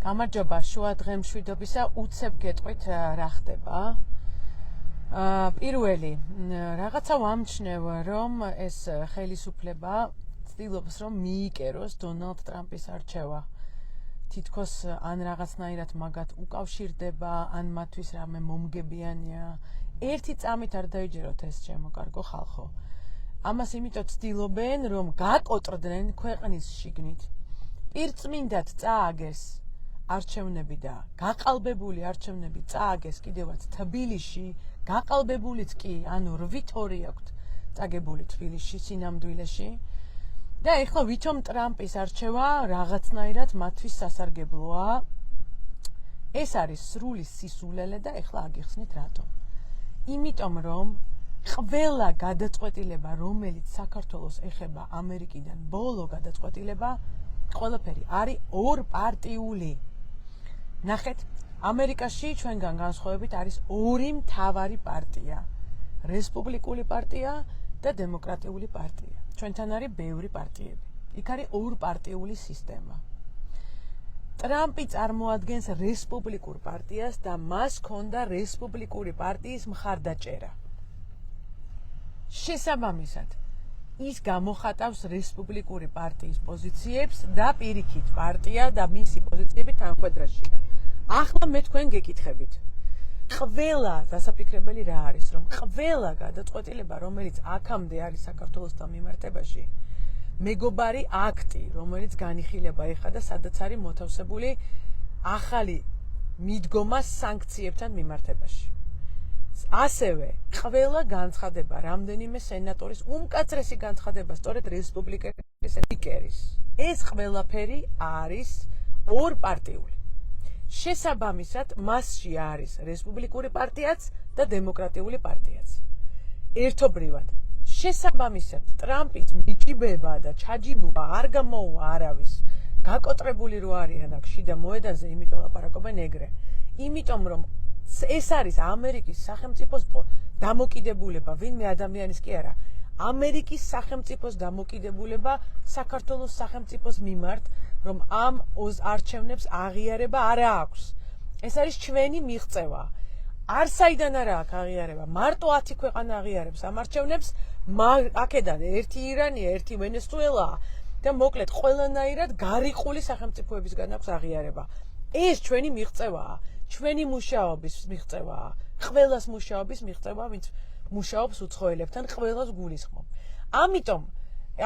გამარჯობა შუა დღემშვიდობისა უცებ გეტყვით რა ხდება. პირველი რაღაცა ვამჩნევ რომ ეს ხელისუფლება ცდილობს რომ მიიკეროს დონალდ ტრამპის არჩევა. თითქოს ან რაღაცნაირად მაგათ უკავშირდება, ან მათთვის რამე მომგებიანია. ერთი წამით არ დაიჯეროთ ეს ჩემო კარგო ხალხო. ამას იმიტომ ცდილობენ რომ გაკოტრდნენ ქვეყნის შიგნით. პირწმინდად წააგეს არჩევნები და გაყალბებული არჩევნები წააგეს კიდევაც თბილისში, გაყალბებულიც კი, ანუ 8-2 აქვთ წაგებული თბილისში, სინამდვილეში. და ეხლა ვითომ ტრამპის არჩევა რაღაცნაირად მათთვის სასარგებლოა. ეს არის სრული სისულელე და ეხლა აგიხსნით რატომ. იმიტომ რომ ყველა გადაწყვეტილება, რომელიც საქართველოს ეხება ამერიკიდან, ბოლო გადაწყვეტილება, ყველაფერი არის ორპარტიული. ნახეთ, ამერიკაში ჩვენგან განსხვავებით არის ორი მთავარი პარტია. რესპუბლიკური პარტია და დემოკრატიული პარტია. ჩვენთან არის ბევრი პარტიები. იქ არის ორპარტიული სისტემა. ტრამპი წარმოადგენს რესპუბლიკურ პარტიას და მას ჰქონდა რესპუბლიკური პარტიის მხარდაჭერა. შესაბამისად, ის გამოხატავს რესპუბლიკური პარტიის პოზიციებს და პირიქით პარტია და მისი პოზიციები თანხვედრაშია. ახლა მე თქვენ გეკითხებით. ყველა დასაფიქრებელი რა არის, რომ ყველა გადაწყვეტილება, რომელიც აქამდე არის საქართველოსთან მიმართებაში, მეგობარი აქტი, რომელიც განიხილება ეხლა და სადაც არის მოთავსებული ახალი მიდგომა სანქციებთან მიმართებაში. ასევე ყველა განცხადება, რამდენიმე სენატორის უმკაცრესი განცხადება, სწორედ რესპუბლიკელის სპიკერის. ეს ყველაფერი არის ორპარტიული. შესაბამისად, მასში არის რესპუბლიკური პარტიაც და დემოკრატიული პარტიაც. ერთობრივად, შესაბამისად, ტრამპის მიჭიბება და ჩაჯიბვა არ გამოუვა არავის. გაკოტრებული რო არიან აქ შიდა მოედანზე, იმიტომ ლაპარაკობენ ეგრე. იმიტომ რომ ეს არის ამერიკის სახელმწიფოს დამოკიდებულება, ვინმე ადამიანის კი არა. ამერიკის სახელმწიფოს დამოკიდებულება საქართველოს სახელმწიფოს მიმართ, რომ ამ არჩევნებს აღიარება არ აქვს. ეს არის ჩვენი მიღწევა. არ საიდან არა აქვს აღიარება, მარტო 10 ქვეყანა აღიარებს ამ არჩევნებს, აქედან ერთი ირანია, ერთი ვენესუელა და მოკლედ ყველანაირად გარიყული სახელმწიფოებისგან აქვს აღიარება. ეს ჩვენი მიღწევაა, ჩვენი მუშაობის მიღწევაა, ყველას მუშაობის მიღწევა, ვინც მუშაობს უცხოელებთან, ყველას გულისხმობ. ამიტომ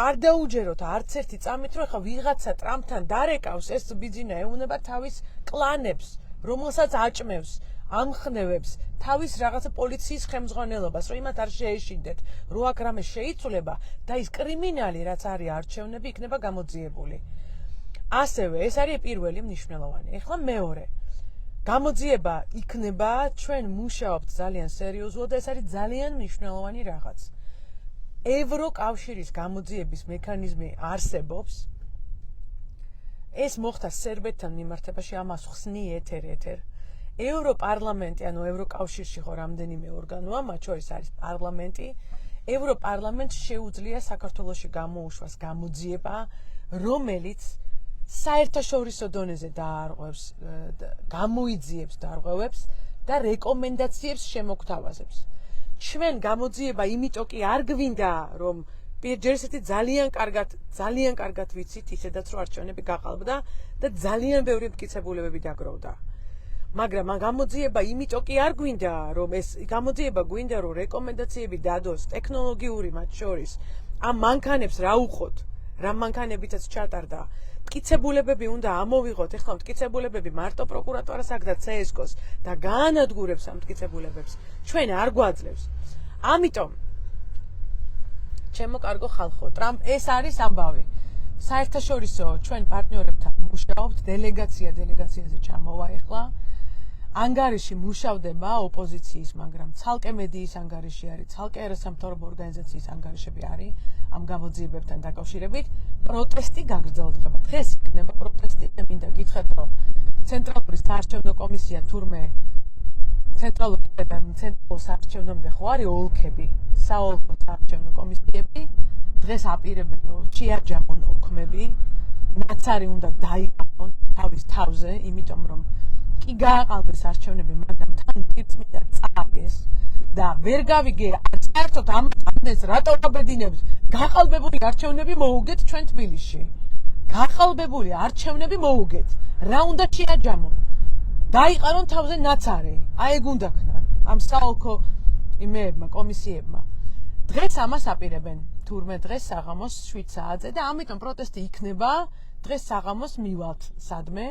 არ დაუჯეროთ არც ერთი წამით, რომ ხა ვიღაცა ტრამპთან დარეკავს, ეს ბიძინა ეუნება თავის კლანებს, რომელსაც აჭმევს, ამხნევებს თავის რაღაცა პოლიციის ხელმძღვანელობას, რომ იმათ არ შეეშინდეთ, რო აქ რამე შეიცვლება და ის კრიმინალი, რაც არის არჩევნები, იქნება გამოძიებული. ასევე ეს არის პირველი მნიშვნელოვანი. ეხლა მეორე. გამოძიება იქნება, ჩვენ მუშაობთ ძალიან სერიოზულად და ეს არის ძალიან მნიშვნელოვანი რაღაც. ევროკავშირის გამოძიების მექანიზმი არსებობს. ეს მოხდა სერბეთთან მიმართებაში, ამას ხსნი ეთერ. ევროპარლამენტი, ანუ ევროკავშირში ხო რამდენიმე ორგანოა, მათ შორის არის პარლამენტი. ევროპარლამენტს შეუძლია საქართველოში გამოუშვას გამოძიება, რომელიც საერთაშორისო დონეზე დაარღვევს, გამოიძიებს დარღვევებს და რეკომენდაციებს შემოგთავაზებს. ჩვენ გამოძიება იმიტომ კი არ გვინდა, რომ ჯერ ესეთი ძალიან კარგად ვიცით, ისედაც რომ არჩევნები გაყალბდა და ძალიან ბევრი მტკიცებულებები დაგროვდა. მაგრამ გამოძიება იმიტომ კი არ გვინდა, რომ ეს გამოძიება გვინდა, რომ რეკომენდაციები დადოს ტექნოლოგიური მათ შორის, ამ მანქანებს რა უხოთ, რა მანქანებიცაც ჩატარდა. მტკიცებულებები უნდა ამოვიღოთ, ეხლა მტკიცებულებები მარტო პროკურატურას აქვს და CSGO-ს და გაანადგურებს ამ მტკიცებულებებს. ჩვენ არ გვაძლევს. ამიტომ ჩემო კარგო ხალხო, ტრამპ ეს არის ამბავი. საერთაშორისო ჩვენ პარტნიორებთან მუშაობთ, დელეგაციაზე ჩამოვა ეხლა. ანგარიში მუშავდება ოპოზიციის, მაგრამ ცალკე მედიის ანგარიში არის, ცალკე არასამთავრობო ორგანიზაციის ანგარიშები არის ამ გამოძიებებთან დაკავშირებით. პროტესტი გაგრძელდება. დღეს იქნება პროტესტი და მინდა გითხრათ, რომ ცენტრალური საარჩევნო კომისია თურმე ცენტრალური საარჩევნომდე ხო არის ოლქები, საოლქო საარჩევნო კომისიები. დღეს აპირებენ, რომ შეაჯამონ ოლქმები, ნაცარი უნდა დაიყავონ თავის თავზე, იმიტომ რომ კი გააყალბეს არჩევნები, მაგრამ თან პირწმინდა წააგეს და ვერ გავიგე საერთოდ ამდენს რატო გაბედინებს. გაყალბებული არჩევნები მოუგეთ ჩვენ თბილისში. გაყალბებული არჩევნები მოუგეთ. რა უნდა შეაჯამონ? დაიყარონ თავზე ნაცარი. აი ეგ უნდა ქნან ამ საოლქო იმეებმა, კომისიებმა. დღეს ამას აპირებენ. თურმე დღეს საღამოს 7 საათზე და ამიტომ პროტესტი იქნება. დღეს საღამოს მივალთ სადმე.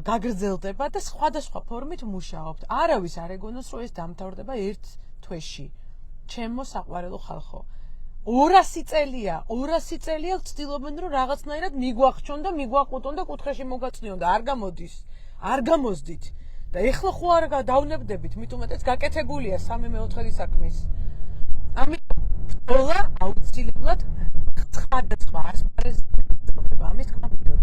გაგრძელდება და სხვადასხვა ფორმით მუშაობთ. არავის არ ეგონოს, რომ ეს დამთავრდება ერთ თვეში. ჩემო საყვარელო ხალხო. 200 წელია ვცდილობენ, რომ რაღაცნაირად მიგვახჩონ და მიგვაყუტონ და კუთხეში მოგაწნიონ და არ გამოდის. არ გამოსდით. და ეხლა ხო არ დავნებდებით, მით უმეტეს გაკეთებულია 3-4 საქმის. ამიტომ ბრძოლა აუცილებლად სხვადასხვა ასპარეზზე გრძელდება. ამის თქმა მინდოდა.